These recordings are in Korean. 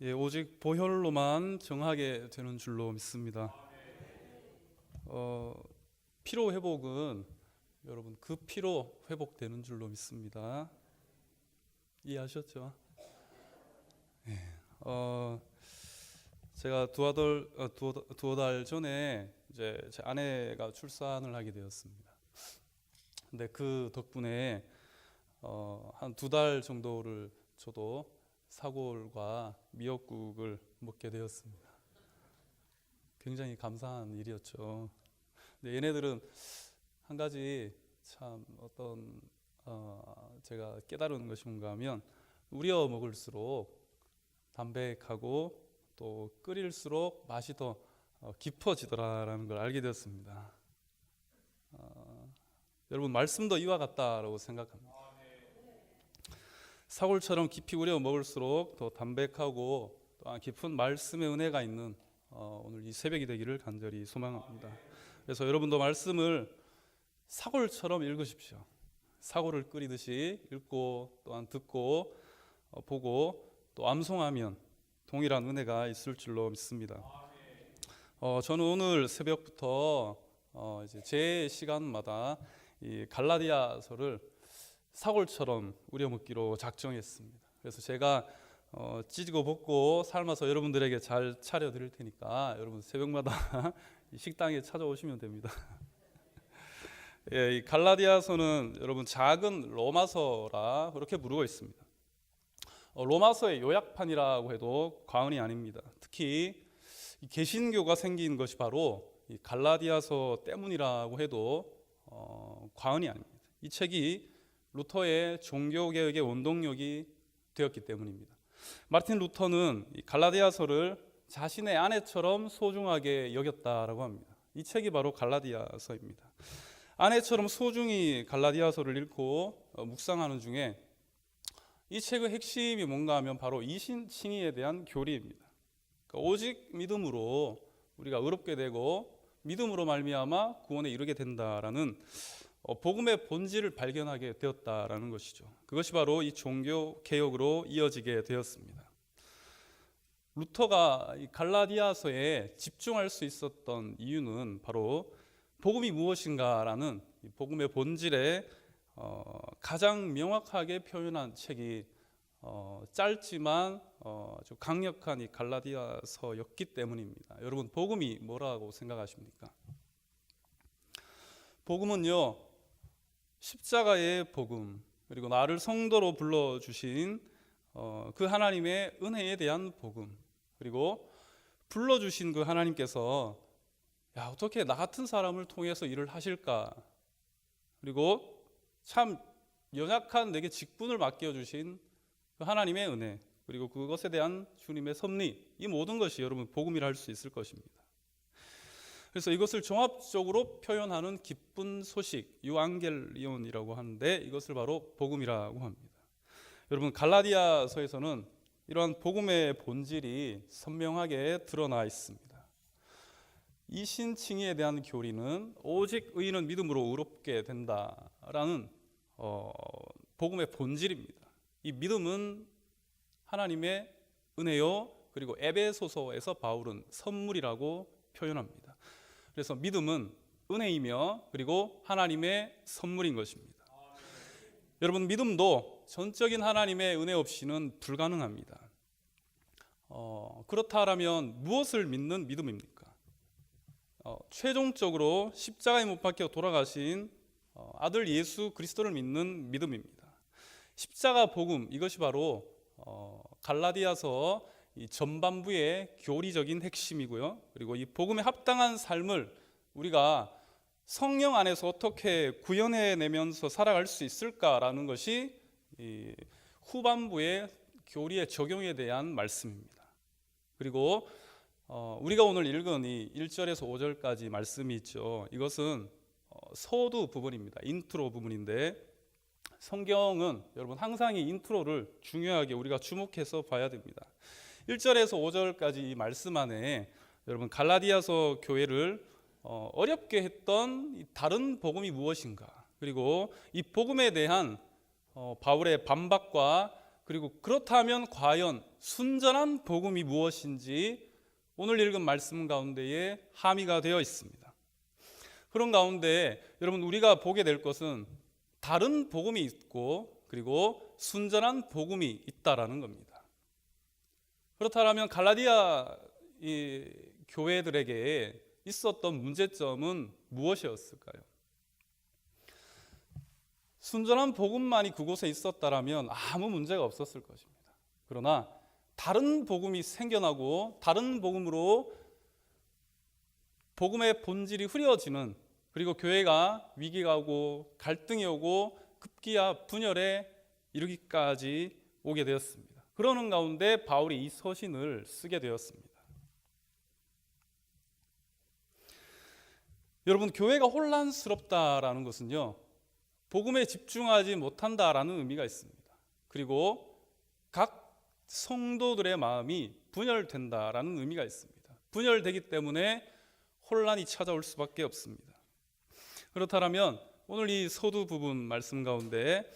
오직 보혈로만 정하게 되는 줄로 믿습니다. 피로 회복은 여러분 그 피로 회복되는 줄로 믿습니다. 이해하셨죠? 제가 두어 달 전에 이제 제 아내가 출산을 하게 되었습니다. 근데 그 덕분에 한 2달 정도를 저도 사골과 미역국을 먹게 되었습니다. 굉장히 감사한 일이었죠. 근데 얘네들은 한 가지 참 제가 깨달은 것이 뭔가 하면 우려 먹을수록 담백하고 또 끓일수록 맛이 더 깊어지더라라는 걸 알게 되었습니다. 여러분 말씀도 이와 같다라고 생각합니다. 사골처럼 깊이 우려 먹을수록 더 담백하고 또한 깊은 말씀의 은혜가 있는 오늘 이 새벽이 되기를 간절히 소망합니다. 그래서 여러분도 말씀을 사골처럼 읽으십시오. 사골을 끓이듯이 읽고 또한 듣고 보고 또 암송하면 동일한 은혜가 있을 줄로 믿습니다. 저는 오늘 새벽부터 이제 제 시간마다 이 갈라디아서를 사골처럼 우려 먹기로 작정했습니다. 그래서 제가 찢고 볶고 삶아서 여러분들에게 잘 차려 드릴 테니까 여러분 새벽마다 식당에 찾아오시면 됩니다. 이 갈라디아서는 여러분 작은 로마서라 그렇게 부르고 있습니다. 로마서의 요약판이라고 해도 과언이 아닙니다. 특히 이 개신교가 생긴 것이 바로 이 갈라디아서 때문이라고 해도 과언이 아닙니다. 이 책이 루터의 종교개혁의 원동력이 되었기 때문입니다. 마르틴 루터는 이 갈라디아서를 자신의 아내처럼 소중하게 여겼다라고 합니다. 이 책이 바로 갈라디아서입니다. 아내처럼 소중히 갈라디아서를 읽고 묵상하는 중에 이 책의 핵심이 뭔가 하면 바로 이신칭의에 대한 교리입니다. 그러니까 오직 믿음으로 우리가 의롭게 되고 믿음으로 말미암아 구원에 이르게 된다라는 복음의 본질을 발견하게 되었다라는 것이죠. 그것이 바로 이 종교 개혁으로 이어지게 되었습니다. 루터가 이 갈라디아서에 집중할 수 있었던 이유는 바로 복음이 무엇인가라는 이 복음의 본질에 가장 명확하게 표현한 책이 짧지만 아주 강력한 이 갈라디아서였기 때문입니다. 여러분 복음이 뭐라고 생각하십니까? 복음은요, 십자가의 복음, 그리고 나를 성도로 불러주신 그 하나님의 은혜에 대한 복음, 그리고 불러주신 그 하나님께서 어떻게 나 같은 사람을 통해서 일을 하실까, 그리고 참 연약한 내게 직분을 맡겨주신 그 하나님의 은혜, 그리고 그것에 대한 주님의 섭리, 이 모든 것이 여러분 복음이라 할 수 있을 것입니다. 그래서 이것을 종합적으로 표현하는 기쁜 소식, 유앙겔리온이라고 하는데 이것을 바로 복음이라고 합니다. 여러분 갈라디아서에서는 이러한 복음의 본질이 선명하게 드러나 있습니다. 이신칭의에 대한 교리는 오직 의인은 믿음으로 의롭게 된다라는 복음의 본질입니다. 이 믿음은 하나님의 은혜요, 그리고 에베소서에서 바울은 선물이라고 표현합니다. 그래서 믿음은 은혜이며 그리고 하나님의 선물인 것입니다. 여러분 믿음도 전적인 하나님의 은혜 없이는 불가능합니다. 그렇다면 무엇을 믿는 믿음입니까? 최종적으로 십자가에 못 박혀 돌아가신 아들 예수 그리스도를 믿는 믿음입니다. 십자가 복음, 이것이 바로 갈라디아서 이 전반부의 교리적인 핵심이고요. 그리고 이 복음에 합당한 삶을 우리가 성령 안에서 어떻게 구현해내면서 살아갈 수 있을까라는 것이 이 후반부의 교리의 적용에 대한 말씀입니다. 그리고 우리가 오늘 읽은 이 1절에서 5절까지 말씀이 있죠. 이것은 서두 부분입니다. 인트로 부분인데 성경은 여러분 항상 이 인트로를 중요하게 우리가 주목해서 봐야 됩니다. 1절에서 5절까지 이 말씀 안에 여러분 갈라디아서 교회를 어렵게 했던 다른 복음이 무엇인가, 그리고 이 복음에 대한 바울의 반박과 그리고 그렇다면 과연 순전한 복음이 무엇인지 오늘 읽은 말씀 가운데에 함의가 되어 있습니다. 그런 가운데 여러분 우리가 보게 될 것은 다른 복음이 있고 그리고 순전한 복음이 있다라는 겁니다. 그렇다면 갈라디아 이 교회들에게 있었던 문제점은 무엇이었을까요? 순전한 복음만이 그곳에 있었다라면 아무 문제가 없었을 것입니다. 그러나 다른 복음이 생겨나고 다른 복음으로 복음의 본질이 흐려지는, 그리고 교회가 위기가 오고 갈등이 오고 급기야 분열에 이르기까지 오게 되었습니다. 그러는 가운데 바울이 이 서신을 쓰게 되었습니다. 여러분, 교회가 혼란스럽다라는 것은요, 복음에 집중하지 못한다라는 의미가 있습니다. 그리고 각 성도들의 마음이 분열된다라는 의미가 있습니다. 분열되기 때문에 혼란이 찾아올 수밖에 없습니다. 그렇다면 오늘 이 서두 부분 말씀 가운데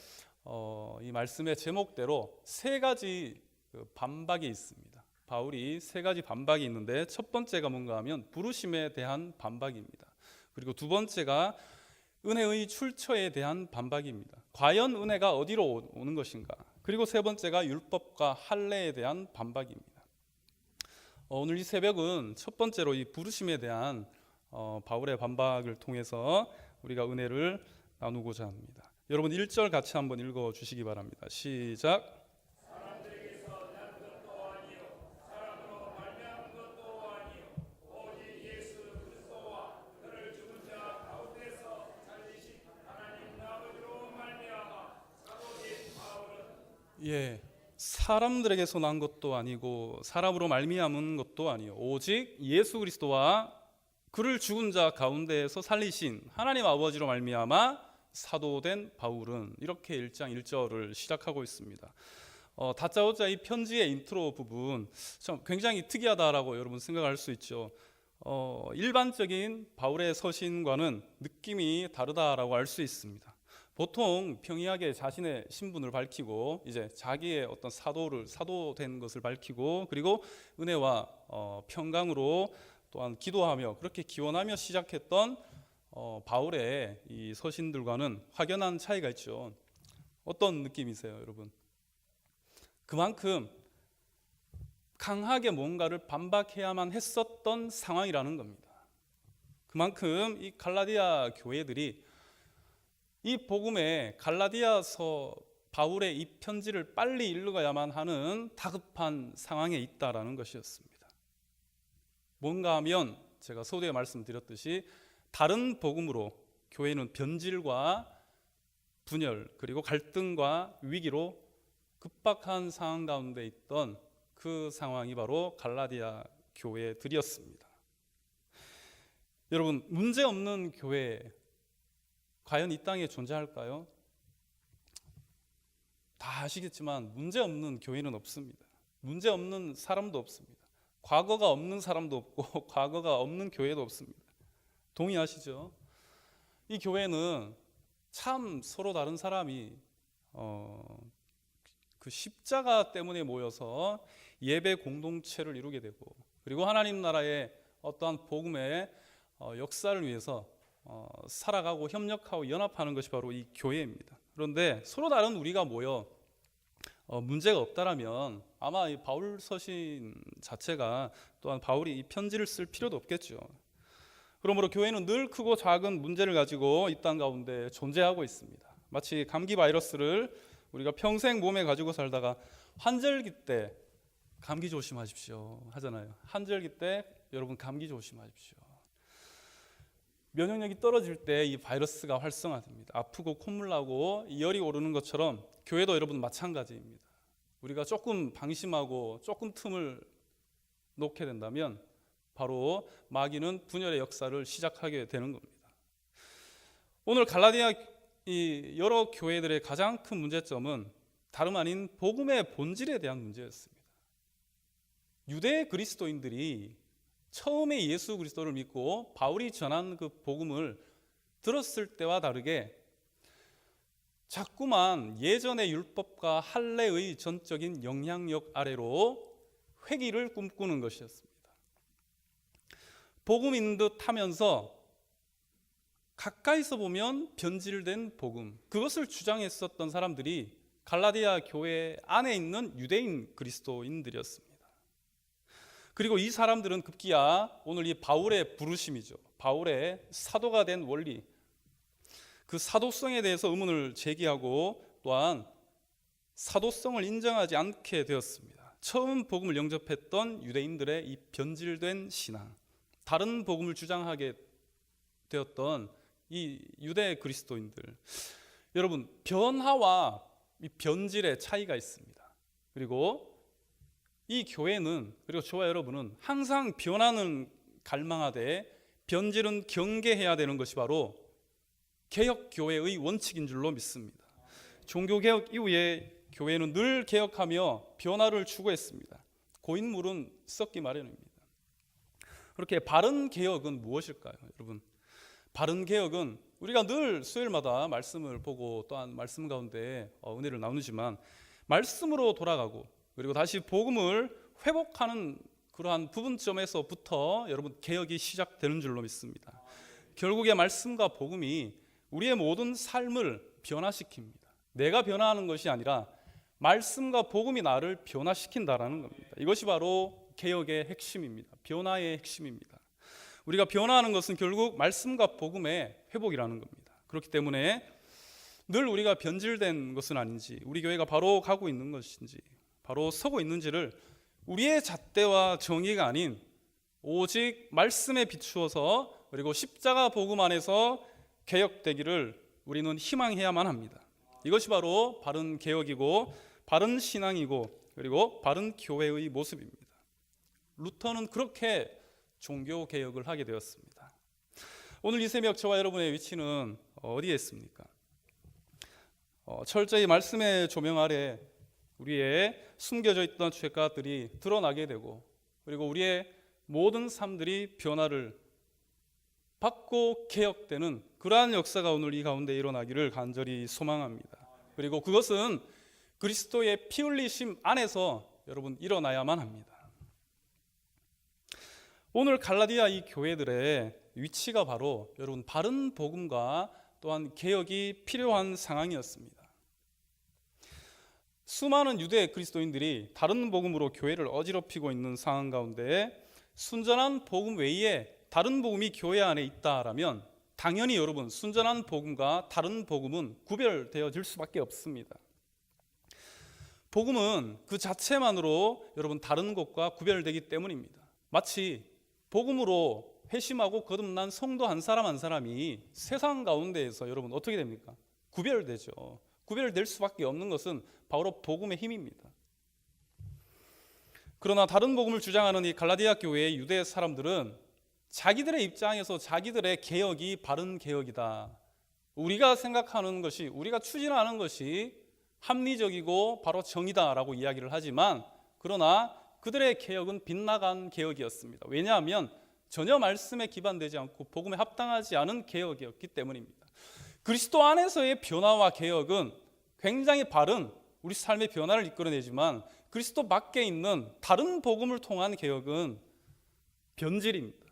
이 말씀의 제목대로 세 가지 반박이 있습니다. 바울이 세 가지 반박이 있는데 첫 번째가 뭔가 하면 부르심에 대한 반박입니다. 그리고 두 번째가 은혜의 출처에 대한 반박입니다. 과연 은혜가 어디로 오는 것인가? 그리고 세 번째가 율법과 할례에 대한 반박입니다. 오늘 이 새벽은 첫 번째로 이 부르심에 대한 바울의 반박을 통해서 우리가 은혜를 나누고자 합니다. 여러분 1절 같이 한번 읽어 주시기 바랍니다. 시작. 사람들에게서 난 것도 아니고 사람으로 말미암은 것도 아니요 오직 예수 그리스도와 그를 죽은 자 가운데에서 살리신 하나님 아버지로 말미암아 사도된 바울은, 이렇게 1장 1절을 시작하고 있습니다. 다짜고짜 이 편지의 인트로 부분 참 굉장히 특이하다라고 여러분 생각할 수 있죠. 일반적인 바울의 서신과는 느낌이 다르다라고 알 수 있습니다. 보통 평이하게 자신의 신분을 밝히고 이제 자기의 어떤 사도된 것을 밝히고 그리고 은혜와 평강으로 또한 기도하며 그렇게 기원하며 시작했던 바울의 이 서신들과는 확연한 차이가 있죠. 어떤 느낌이세요, 여러분? 그만큼 강하게 뭔가를 반박해야만 했었던 상황이라는 겁니다. 그만큼 이 갈라디아 교회들이 이 복음의 갈라디아서 바울의 이 편지를 빨리 읽어야만 하는 다급한 상황에 있다라는 것이었습니다. 뭔가 하면 제가 서두에 말씀드렸듯이 다른 복음으로 교회는 변질과 분열 그리고 갈등과 위기로 급박한 상황 가운데 있던 그 상황이 바로 갈라디아 교회들이었습니다. 여러분, 문제 없는 교회 과연 이 땅에 존재할까요? 다 아시겠지만 문제 없는 교회는 없습니다. 문제 없는 사람도 없습니다. 과거가 없는 사람도 없고 과거가 없는 교회도 없습니다. 동의하시죠? 이 교회는 참 서로 다른 사람이 그 십자가 때문에 모여서 예배 공동체를 이루게 되고 그리고 하나님 나라의 어떠한 복음의 역사를 위해서 살아가고 협력하고 연합하는 것이 바로 이 교회입니다. 그런데 서로 다른 우리가 모여 문제가 없다라면 아마 이 바울 서신 자체가 또한 바울이 이 편지를 쓸 필요도 없겠죠. 그러므로 교회는 늘 크고 작은 문제를 가지고 이 땅 가운데 존재하고 있습니다. 마치 감기 바이러스를 우리가 평생 몸에 가지고 살다가 환절기 때 감기 조심하십시오 하잖아요. 환절기 때 여러분 감기 조심하십시오. 면역력이 떨어질 때 이 바이러스가 활성화됩니다. 아프고 콧물 나고 열이 오르는 것처럼 교회도 여러분 마찬가지입니다. 우리가 조금 방심하고 조금 틈을 놓게 된다면 바로 마귀는 분열의 역사를 시작하게 되는 겁니다. 오늘 갈라디아 이 여러 교회들의 가장 큰 문제점은 다름 아닌 복음의 본질에 대한 문제였습니다. 유대 그리스도인들이 처음에 예수 그리스도를 믿고 바울이 전한 그 복음을 들었을 때와 다르게 자꾸만 예전의 율법과 할례의 전적인 영향력 아래로 회귀를 꿈꾸는 것이었습니다. 복음인 듯 하면서 가까이서 보면 변질된 복음, 그것을 주장했었던 사람들이 갈라디아 교회 안에 있는 유대인 그리스도인들이었습니다. 그리고 이 사람들은 급기야 오늘 이 바울의 부르심이죠. 바울의 사도가 된 원리, 그 사도성에 대해서 의문을 제기하고 또한 사도성을 인정하지 않게 되었습니다. 처음 복음을 영접했던 유대인들의 이 변질된 신앙, 다른 복음을 주장하게 되었던 이 유대 그리스도인들, 여러분, 변화와 이 변질의 차이가 있습니다. 그리고 이 교회는, 그리고 저와 여러분은 항상 변화는 갈망하되 변질은 경계해야 되는 것이 바로 개혁교회의 원칙인 줄로 믿습니다. 종교개혁 이후에 교회는 늘 개혁하며 변화를 추구했습니다. 고인물은 썩기 마련입니다. 그렇게 바른 개혁은 무엇일까요, 여러분? 바른 개혁은 우리가 늘 수요일마다 말씀을 보고 또한 말씀 가운데 은혜를 나누지만 말씀으로 돌아가고 그리고 다시 복음을 회복하는 그러한 부분점에서부터 여러분 개혁이 시작되는 줄로 믿습니다. 결국에 말씀과 복음이 우리의 모든 삶을 변화시킵니다. 내가 변화하는 것이 아니라 말씀과 복음이 나를 변화시킨다라는 겁니다. 이것이 바로 개혁의 핵심입니다. 변화의 핵심입니다. 우리가 변화하는 것은 결국 말씀과 복음의 회복이라는 겁니다. 그렇기 때문에 늘 우리가 변질된 것은 아닌지, 우리 교회가 바로 가고 있는 것인지, 바로 서고 있는지를 우리의 잣대와 정의가 아닌 오직 말씀에 비추어서 그리고 십자가 복음 안에서 개혁되기를 우리는 희망해야만 합니다. 이것이 바로 바른 개혁이고 바른 신앙이고 그리고 바른 교회의 모습입니다. 루터는 그렇게 종교 개혁을 하게 되었습니다. 오늘 이 새벽 저와 여러분의 위치는 어디에 있습니까? 철저히 말씀의 조명 아래 우리의 숨겨져 있던 죄가들이 드러나게 되고 그리고 우리의 모든 삶들이 변화를 받고 개혁되는 그러한 역사가 오늘 이 가운데 일어나기를 간절히 소망합니다. 그리고 그것은 그리스도의 피 흘리심 안에서 여러분 일어나야만 합니다. 오늘 갈라디아 이 교회들의 위치가 바로 여러분 바른 복음과 또한 개혁이 필요한 상황이었습니다. 수많은 유대 그리스도인들이 다른 복음으로 교회를 어지럽히고 있는 상황 가운데 순전한 복음 외에 다른 복음이 교회 안에 있다라면 당연히 여러분 순전한 복음과 다른 복음은 구별되어질 수밖에 없습니다. 복음은 그 자체만으로 여러분 다른 것과 구별되기 때문입니다. 마치 복음으로 회심하고 거듭난 성도 한 사람 한 사람이 세상 가운데에서 여러분 어떻게 됩니까? 구별되죠. 구별될 수밖에 없는 것은 바로 복음의 힘입니다. 그러나 다른 복음을 주장하는 이 갈라디아 교회의 유대 사람들은 자기들의 입장에서 자기들의 개혁이 바른 개혁이다, 우리가 생각하는 것이, 우리가 추진하는 것이 합리적이고 바로 정의다라고 이야기를 하지만 그러나 그들의 개혁은 빗나간 개혁이었습니다. 왜냐하면 전혀 말씀에 기반되지 않고 복음에 합당하지 않은 개혁이었기 때문입니다. 그리스도 안에서의 변화와 개혁은 굉장히 바른 우리 삶의 변화를 이끌어내지만 그리스도 밖에 있는 다른 복음을 통한 개혁은 변질입니다.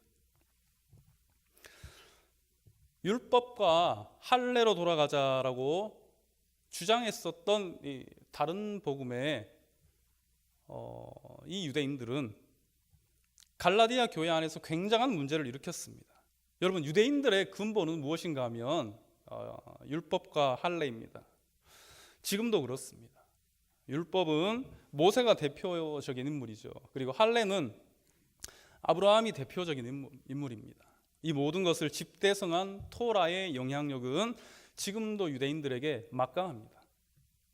율법과 할례로 돌아가자라고 주장했었던 이 다른 복음의 이 유대인들은 갈라디아 교회 안에서 굉장한 문제를 일으켰습니다. 여러분, 유대인들의 근본은 무엇인가 하면 율법과 할례입니다. 지금도 그렇습니다. 율법은 모세가 대표적인 인물이죠. 그리고 할례는 아브라함이 대표적인 인물입니다. 이 모든 것을 집대성한 토라의 영향력은 지금도 유대인들에게 막강합니다.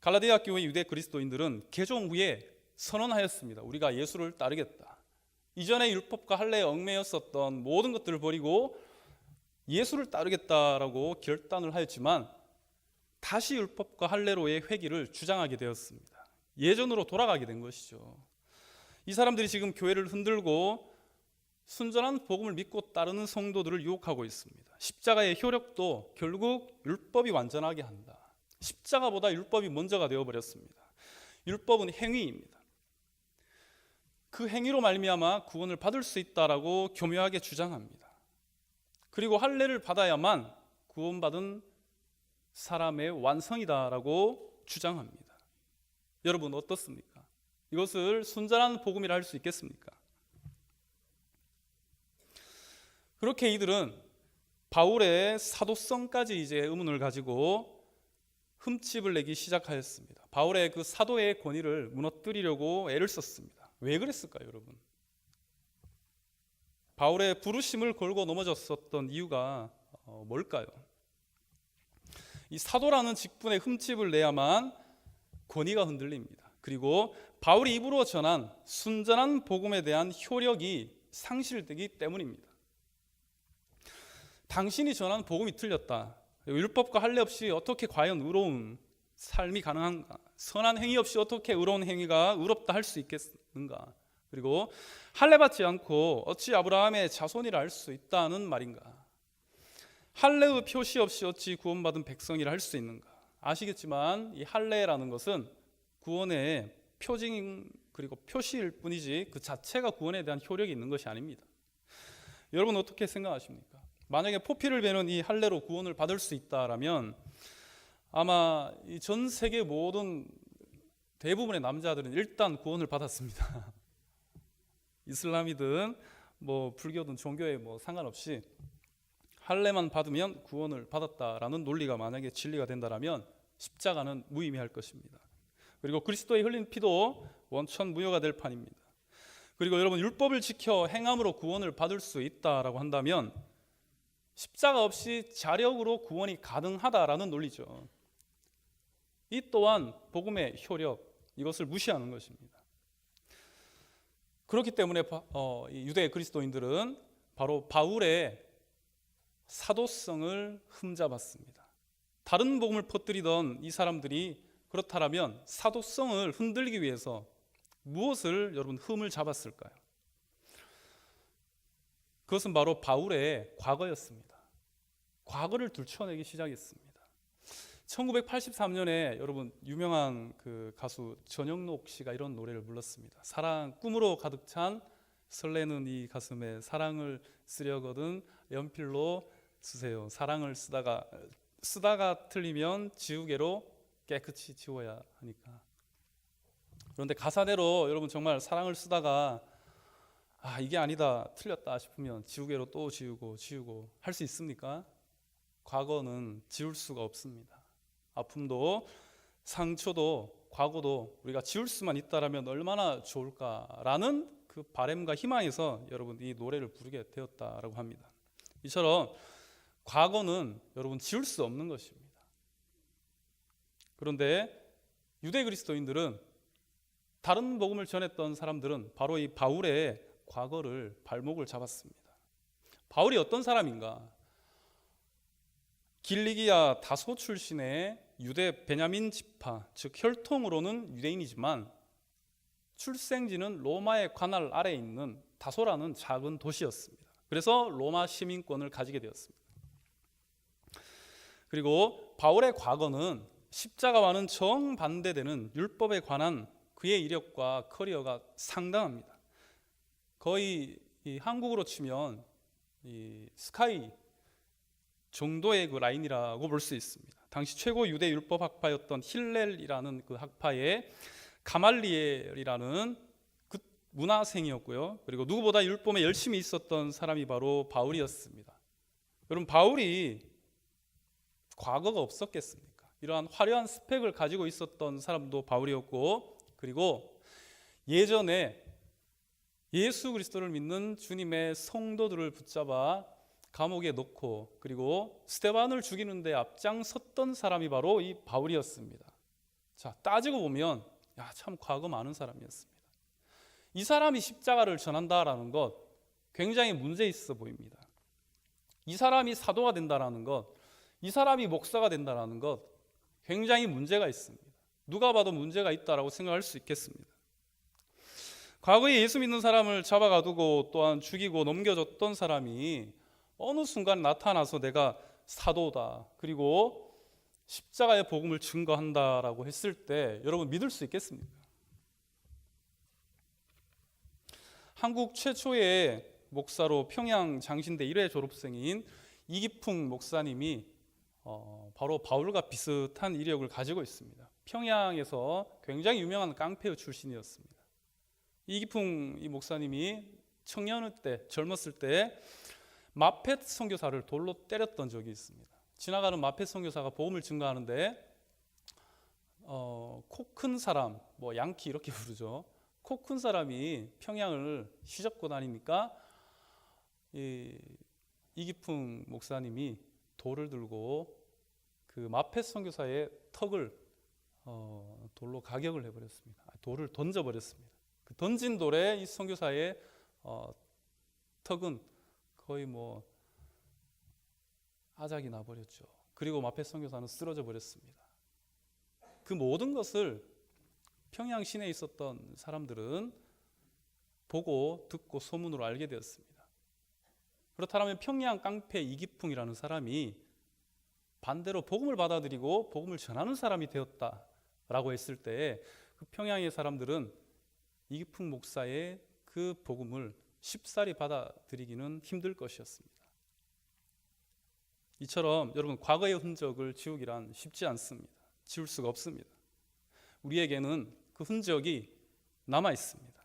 갈라디아 교회 유대 그리스도인들은 개종 후에 선언하였습니다. 우리가 예수를 따르겠다. 이전에 율법과 할례에 얽매였었던 모든 것들을 버리고 예수를 따르겠다라고 결단을 하였지만 다시 율법과 할례로의 회귀를 주장하게 되었습니다. 예전으로 돌아가게 된 것이죠. 이 사람들이 지금 교회를 흔들고 순전한 복음을 믿고 따르는 성도들을 유혹하고 있습니다. 십자가의 효력도 결국 율법이 완전하게 한다. 십자가보다 율법이 먼저가 되어버렸습니다. 율법은 행위입니다. 그 행위로 말미암아 구원을 받을 수 있다라고 교묘하게 주장합니다. 그리고 할례를 받아야만 구원받은 사람의 완성이다라고 주장합니다. 여러분 어떻습니까? 이것을 순전한 복음이라 할 수 있겠습니까? 그렇게 이들은 바울의 사도성까지 이제 의문을 가지고 흠집을 내기 시작하였습니다. 바울의 그 사도의 권위를 무너뜨리려고 애를 썼습니다. 왜 그랬을까요, 여러분? 바울의 부르심을 걸고 넘어졌었던 이유가 뭘까요? 이 사도라는 직분에 흠집을 내야만 권위가 흔들립니다. 그리고 바울이 입으로 전한 순전한 복음에 대한 효력이 상실되기 때문입니다. 당신이 전한 복음이 틀렸다. 율법과 할례 없이 어떻게 과연 의로운 삶이 가능한가? 선한 행위 없이 어떻게 의로운 행위가 의롭다 할 수 있겠는가? 그리고 할례 받지 않고 어찌 아브라함의 자손이라 할 수 있다는 말인가? 할례의 표시 없이 어찌 구원받은 백성이라 할 수 있는가? 아시겠지만 이 할례라는 것은 구원의 표징 그리고 표시일 뿐이지 그 자체가 구원에 대한 효력이 있는 것이 아닙니다. 여러분 어떻게 생각하십니까? 만약에 포피를 베는 이 할례로 구원을 받을 수 있다라면 아마 이 전 세계 모든 대부분의 남자들은 일단 구원을 받았습니다. 이슬람이든 뭐 불교든 종교에 뭐 상관없이 할례만 받으면 구원을 받았다라는 논리가 만약에 진리가 된다라면 십자가는 무의미할 것입니다. 그리고 그리스도의 흘린 피도 원천무효가 될 판입니다. 그리고 여러분 율법을 지켜 행함으로 구원을 받을 수 있다라고 한다면 십자가 없이 자력으로 구원이 가능하다라는 논리죠. 이 또한 복음의 효력, 이것을 무시하는 것입니다. 그렇기 때문에 유대 그리스도인들은 바로 바울의 사도성을 흠잡았습니다. 다른 복음을 퍼뜨리던 이 사람들이 그렇다면 사도성을 흔들기 위해서 무엇을 여러분 흠을 잡았을까요? 그것은 바로 바울의 과거였습니다. 과거를 들춰내기 시작했습니다. 1983년에 여러분 유명한 그 가수 전영록 씨가 이런 노래를 불렀습니다. 사랑 꿈으로 가득 찬 설레는 이 가슴에 사랑을 쓰려거든 연필로 쓰세요. 사랑을 쓰다가 틀리면 지우개로 깨끗이 지워야 하니까. 그런데 가사대로 여러분 정말 사랑을 쓰다가 이게 아니다 틀렸다 싶으면 지우개로 또 지우고 할 수 있습니까? 과거는 지울 수가 없습니다. 아픔도 상처도 과거도 우리가 지울 수만 있다라면 얼마나 좋을까라는 그 바람과 희망에서 여러분 이 노래를 부르게 되었다라고 합니다. 이처럼 과거는 여러분 지울 수 없는 것입니다. 그런데 유대 그리스도인들은 다른 복음을 전했던 사람들은 바로 이 바울의 과거를 발목을 잡았습니다. 바울이 어떤 사람인가? 길리기아 다소 출신의 유대 베냐민 지파, 즉 혈통으로는 유대인이지만 출생지는 로마의 관할 아래에 있는 다소라는 작은 도시였습니다. 그래서 로마 시민권을 가지게 되었습니다. 그리고 바울의 과거는 십자가와는 정반대되는 율법에 관한 그의 이력과 커리어가 상당합니다. 거의 이 한국으로 치면 이 스카이 정도의 그 라인이라고 볼 수 있습니다. 당시 최고 유대 율법 학파였던 힐렐이라는 그 학파의 가말리엘이라는 그 문화생이었고요. 그리고 누구보다 율법에 열심히 있었던 사람이 바로 바울이었습니다. 여러분 바울이 과거가 없었겠습니까? 이러한 화려한 스펙을 가지고 있었던 사람도 바울이었고, 그리고 예전에 예수 그리스도를 믿는 주님의 성도들을 붙잡아 감옥에 넣고 그리고 스데반을 죽이는 데 앞장섰던 사람이 바로 이 바울이었습니다. 자, 따지고 보면 참 과거 많은 사람이었습니다. 이 사람이 십자가를 전한다라는 것 굉장히 문제 있어 보입니다. 이 사람이 사도가 된다라는 것, 이 사람이 목사가 된다라는 것 굉장히 문제가 있습니다. 누가 봐도 문제가 있다라고 생각할 수 있겠습니다. 과거에 예수 믿는 사람을 잡아가두고 또한 죽이고 넘겨줬던 사람이 어느 순간 나타나서 내가 사도다, 그리고 십자가의 복음을 증거한다라고 했을 때 여러분 믿을 수 있겠습니까? 한국 최초의 목사로 평양 장신대 1회 졸업생인 이기풍 목사님이 바로 바울과 비슷한 이력을 가지고 있습니다. 평양에서 굉장히 유명한 깡패 출신이었습니다. 이기풍 이 목사님이 청년일 때, 젊었을 때 마펫 선교사를 돌로 때렸던 적이 있습니다. 지나가는 마펫 선교사가 복음을 증거하는데 코 큰 사람, 뭐 양키 이렇게 부르죠. 코 큰 사람이 평양을 휘젓고 다니니까 이기풍 목사님이 돌을 들고 그 마펫 선교사의 턱을 돌로 가격을 해버렸습니다. 돌을 던져버렸습니다. 그 던진 돌에 이 선교사의 턱은 거의 뭐 아작이 나버렸죠. 그리고 마펫 선교사는 쓰러져 버렸습니다. 그 모든 것을 평양 시내에 있었던 사람들은 보고 듣고 소문으로 알게 되었습니다. 그렇다면 평양 깡패 이기풍이라는 사람이 반대로 복음을 받아들이고 복음을 전하는 사람이 되었다라고 했을 때 그 평양의 사람들은 이기풍 목사의 그 복음을 쉽사리 받아들이기는 힘들 것이었습니다. 이처럼 여러분 과거의 흔적을 지우기란 쉽지 않습니다. 지울 수가 없습니다. 우리에게는 그 흔적이 남아 있습니다.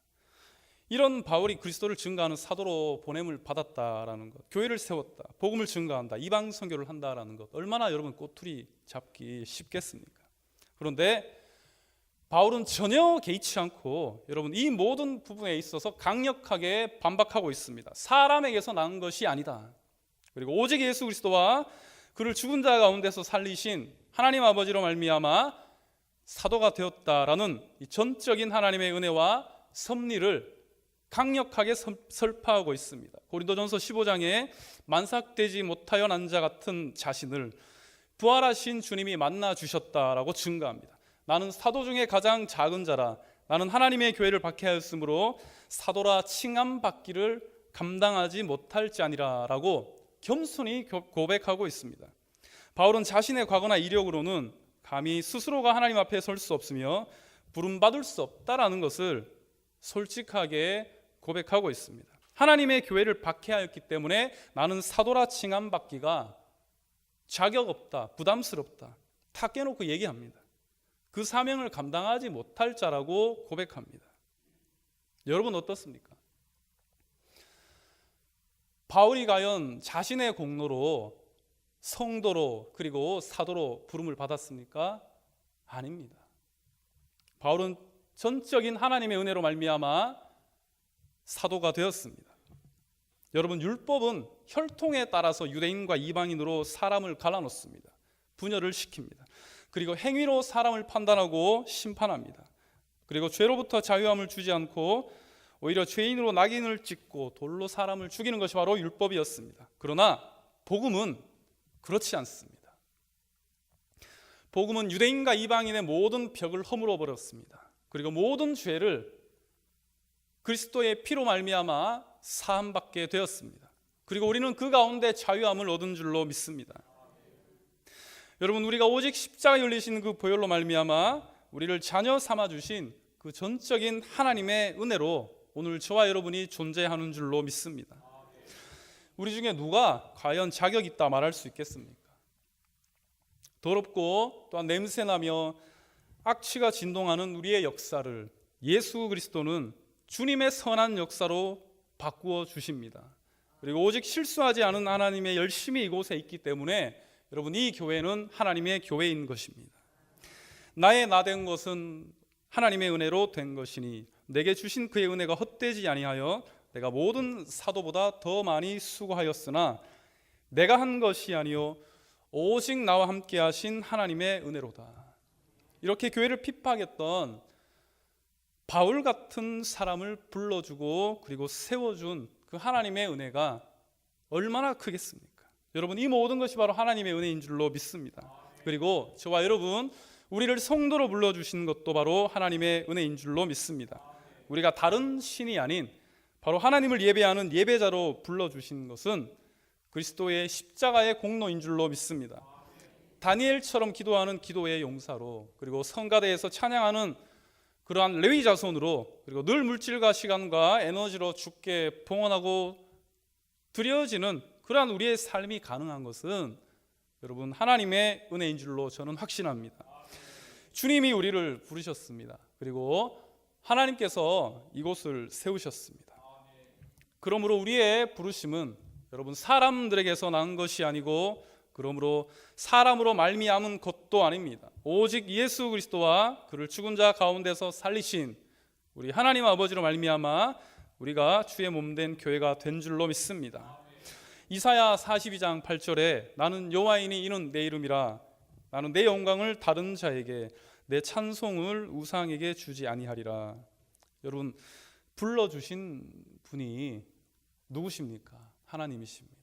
이런 바울이 그리스도를 증거하는 사도로 보냄을 받았다라는 것, 교회를 세웠다, 복음을 증거한다, 이방 선교를 한다라는 것, 얼마나 여러분 꼬투리 잡기 쉽겠습니까? 그런데 바울은 전혀 개의치 않고 여러분 이 모든 부분에 있어서 강력하게 반박하고 있습니다. 사람에게서 난 것이 아니다. 그리고 오직 예수 그리스도와 그를 죽은 자 가운데서 살리신 하나님 아버지로 말미암아 사도가 되었다라는 이 전적인 하나님의 은혜와 섭리를 강력하게 설파하고 있습니다. 고린도전서 15장에 만삭되지 못하여 난 자 같은 자신을 부활하신 주님이 만나 주셨다라고 증거합니다. 나는 사도 중에 가장 작은 자라 나는 하나님의 교회를 박해하였으므로 사도라 칭함받기를 감당하지 못할지 아니라라고 겸손히 고백하고 있습니다. 바울은 자신의 과거나 이력으로는 감히 스스로가 하나님 앞에 설 수 없으며 부름받을 수 없다라는 것을 솔직하게 고백하고 있습니다. 하나님의 교회를 박해하였기 때문에 나는 사도라 칭함받기가 자격 없다, 부담스럽다 다 깨놓고 얘기합니다. 그 사명을 감당하지 못할 자라고 고백합니다. 여러분 어떻습니까? 바울이 과연 자신의 공로로 성도로 그리고 사도로 부름을 받았습니까? 아닙니다. 바울은 전적인 하나님의 은혜로 말미암아 사도가 되었습니다. 여러분 율법은 혈통에 따라서 유대인과 이방인으로 사람을 갈라놓습니다. 분열을 시킵니다. 그리고 행위로 사람을 판단하고 심판합니다. 그리고 죄로부터 자유함을 주지 않고 오히려 죄인으로 낙인을 찍고 돌로 사람을 죽이는 것이 바로 율법이었습니다. 그러나 복음은 그렇지 않습니다. 복음은 유대인과 이방인의 모든 벽을 허물어 버렸습니다. 그리고 모든 죄를 그리스도의 피로 말미암아 사함받게 되었습니다. 그리고 우리는 그 가운데 자유함을 얻은 줄로 믿습니다. 여러분 우리가 오직 십자가에 열리신 그 보혈로 말미암아 우리를 자녀 삼아 주신 그 전적인 하나님의 은혜로 오늘 저와 여러분이 존재하는 줄로 믿습니다. 우리 중에 누가 과연 자격 있다 말할 수 있겠습니까? 더럽고 또한 냄새나며 악취가 진동하는 우리의 역사를 예수 그리스도는 주님의 선한 역사로 바꾸어 주십니다. 그리고 오직 실수하지 않은 하나님의 열심이 이곳에 있기 때문에 여러분 이 교회는 하나님의 교회인 것입니다. 나의 나 된 것은 하나님의 은혜로 된 것이니 내게 주신 그의 은혜가 헛되지 아니하여 내가 모든 사도보다 더 많이 수고하였으나 내가 한 것이 아니요 오직 나와 함께 하신 하나님의 은혜로다. 이렇게 교회를 핍박했던 바울 같은 사람을 불러주고 그리고 세워준 그 하나님의 은혜가 얼마나 크겠습니까? 여러분 이 모든 것이 바로 하나님의 은혜인 줄로 믿습니다. 그리고 저와 여러분 우리를 성도로 불러주신 것도 바로 하나님의 은혜인 줄로 믿습니다. 우리가 다른 신이 아닌 바로 하나님을 예배하는 예배자로 불러주신 것은 그리스도의 십자가의 공로인 줄로 믿습니다. 다니엘처럼 기도하는 기도의 용사로, 그리고 성가대에서 찬양하는 그러한 레위 자손으로, 그리고 늘 물질과 시간과 에너지로 주께 봉헌하고 드려지는 그러한 우리의 삶이 가능한 것은 여러분 하나님의 은혜인 줄로 저는 확신합니다. 주님이 우리를 부르셨습니다. 그리고 하나님께서 이곳을 세우셨습니다. 그러므로 우리의 부르심은 여러분 사람들에게서 난 것이 아니고, 그러므로 사람으로 말미암은 것도 아닙니다. 오직 예수 그리스도와 그를 죽은 자 가운데서 살리신 우리 하나님 아버지로 말미암아 우리가 주의 몸된 교회가 된 줄로 믿습니다. 이사야 42장 8절에 나는 여호와이니 이는 내 이름이라, 나는 내 영광을 다른 자에게 내 찬송을 우상에게 주지 아니하리라. 여러분 불러주신 분이 누구십니까? 하나님이십니다.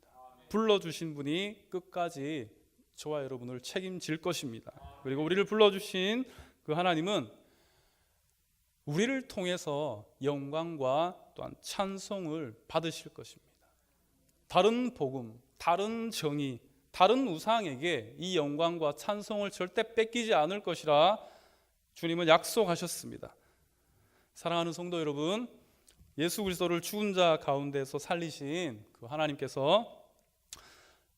불러주신 분이 끝까지 저와 여러분을 책임질 것입니다. 그리고 우리를 불러주신 그 하나님은 우리를 통해서 영광과 또한 찬송을 받으실 것입니다. 다른 복음, 다른 정의, 다른 우상에게 이 영광과 찬송을 절대 뺏기지 않을 것이라 주님은 약속하셨습니다. 사랑하는 성도 여러분, 예수 그리스도를 죽은 자 가운데서 살리신 그 하나님께서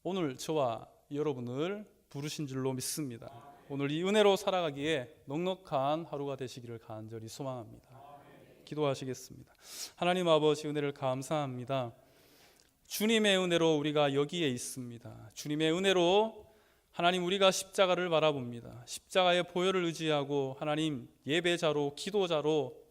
오늘 저와 여러분을 부르신 줄로 믿습니다. 오늘 이 은혜로 살아가기에 넉넉한 하루가 되시기를 간절히 소망합니다. 기도하시겠습니다. 하나님 아버지, 은혜를 감사합니다. 주님의 은혜로 우리가 여기에 있습니다. 주님의 은혜로 하나님 우리가 십자가를 바라봅니다. 십자가의 보혈을 의지하고 하나님 예배자로, 기도자로